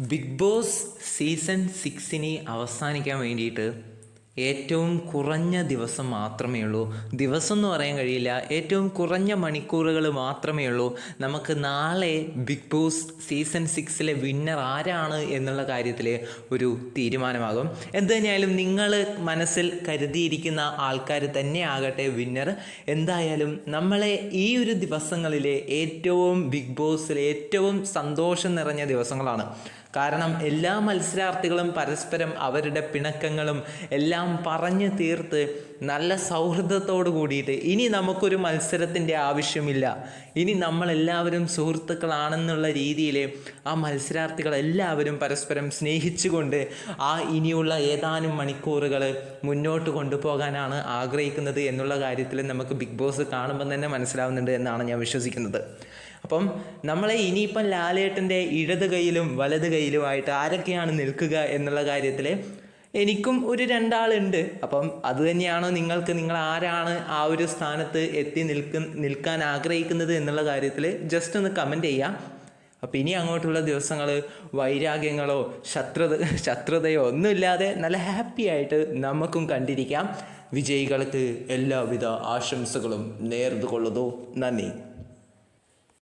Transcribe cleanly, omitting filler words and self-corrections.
Big boss season 6 അവസാനിക്കാൻ വേണ്ടിയിട്ട് ഏറ്റവും കുറഞ്ഞ ദിവസം മാത്രമേ ഉള്ളൂ. ദിവസം എന്ന് പറയാൻ കഴിയില്ല, ഏറ്റവും കുറഞ്ഞ മണിക്കൂറുകൾ മാത്രമേ ഉള്ളൂ. നമുക്ക് നാളെ ബിഗ് ബോസ് സീസൺ 6 വിന്നർ ആരാണ് എന്നുള്ള കാര്യത്തിൽ ഒരു തീരുമാനമാകും. എന്ത് തന്നെയായാലും നിങ്ങൾ മനസ്സിൽ കരുതിയിരിക്കുന്ന ആൾക്കാർ തന്നെ ആകട്ടെ വിന്നർ. എന്തായാലും നമ്മളെ ഈ ഒരു ദിവസങ്ങളിലെ ഏറ്റവും ബിഗ് ബോസിലെ ഏറ്റവും സന്തോഷം നിറഞ്ഞ ദിവസങ്ങളാണ്. കാരണം എല്ലാ മത്സരാർത്ഥികളും പരസ്പരം അവരുടെ പിണക്കങ്ങളും എല്ലാം പറഞ്ഞു തീർത്ത് നല്ല സൗഹൃദത്തോട് കൂടിയിട്ട് ഇനി നമുക്കൊരു മത്സരത്തിൻ്റെ ആവശ്യമില്ല, ഇനി നമ്മളെല്ലാവരും സുഹൃത്തുക്കളാണെന്നുള്ള രീതിയിൽ ആ മത്സരാർത്ഥികളെല്ലാവരും പരസ്പരം സ്നേഹിച്ചുകൊണ്ട് ഇനിയുള്ള ഏതാനും മണിക്കൂറുകൾ മുന്നോട്ട് കൊണ്ടുപോകാനാണ് ആഗ്രഹിക്കുന്നത് എന്നുള്ള കാര്യത്തിൽ നമുക്ക് ബിഗ് ബോസ് കാണുമ്പോൾ തന്നെ മനസ്സിലാവുന്നുണ്ട് എന്നാണ് ഞാൻ വിശ്വസിക്കുന്നത്. അപ്പം നമ്മളെ ഇനിയിപ്പം ലാലേട്ടൻ്റെ ഇടത് കൈയിലും വലത് കൈയിലുമായിട്ട് ആരൊക്കെയാണ് നിൽക്കുക എന്നുള്ള കാര്യത്തിൽ എനിക്കും ഒരു രണ്ടാളുണ്ട്. അപ്പം അതുതന്നെയാണോ നിങ്ങൾ ആരാണ് ആ ഒരു സ്ഥാനത്ത് എത്തി നിൽക്കാൻ ആഗ്രഹിക്കുന്നത് എന്നുള്ള കാര്യത്തിൽ ജസ്റ്റ് ഒന്ന് കമൻറ്റ് ചെയ്യാം. അപ്പം ഇനി അങ്ങോട്ടുള്ള ദിവസങ്ങൾ വൈരാഗ്യങ്ങളോ ശത്രുതയോ ഒന്നുമില്ലാതെ നല്ല ഹാപ്പി ആയിട്ട് നമുക്കും കണ്ടിരിക്കാം. വിജയികൾക്ക് എല്ലാവിധ ആശംസകളും നേർന്നുകൊള്ളുന്നു. നന്ദി.